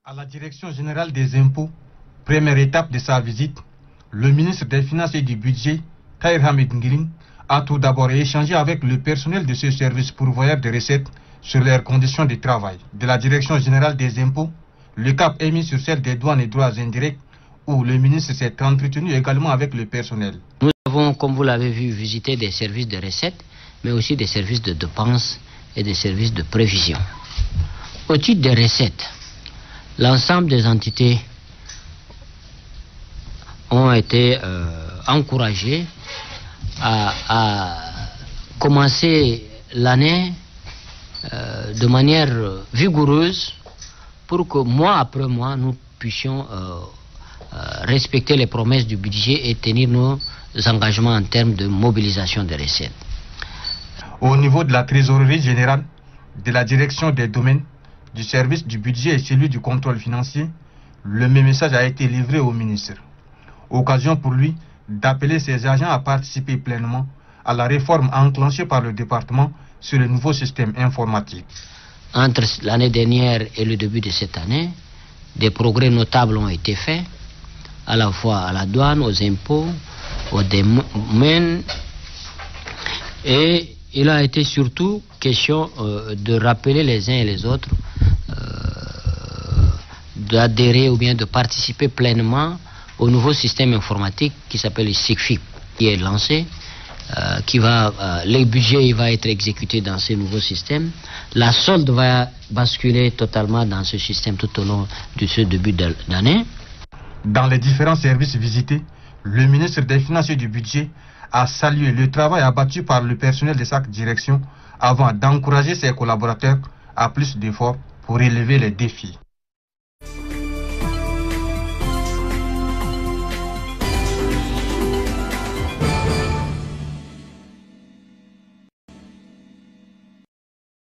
À la Direction générale des impôts, première étape de sa visite, le ministre des Finances et du Budget, Tahir Hamid Ngirine, a tout d'abord échangé avec le personnel de ce service pourvoyeur de recettes sur leurs conditions de travail. De la Direction générale des impôts, le cap est mis sur celle des douanes et droits indirects, où le ministre s'est entretenu également avec le personnel. Nous avons, comme vous l'avez vu, visité des services de recettes, mais aussi des services de dépenses et des services de prévision. Au titre des recettes, l'ensemble des entités ont été encouragées à commencer l'année de manière vigoureuse pour que mois après mois nous puissions respecter les promesses du budget et tenir nos engagements en termes de mobilisation des recettes. Au niveau de la trésorerie générale, de la direction des domaines, du service du budget et celui du contrôle financier, le même message a été livré au ministre. Occasion pour lui d'appeler ses agents à participer pleinement à la réforme enclenchée par le département sur le nouveau système informatique. Entre l'année dernière et le début de cette année, des progrès notables ont été faits, à la fois à la douane, aux impôts, aux domaines, et il a été surtout question de rappeler les uns et les autres d'adhérer ou bien de participer pleinement au nouveau système informatique qui s'appelle le SICFIP, qui est lancé, le budget va être exécuté dans ce nouveau système. La solde va basculer totalement dans ce système tout au long de ce début d'année. Dans les différents services visités, le ministre des Finances et du Budget a salué le travail abattu par le personnel de chaque direction avant d'encourager ses collaborateurs à plus d'efforts pour relever les défis.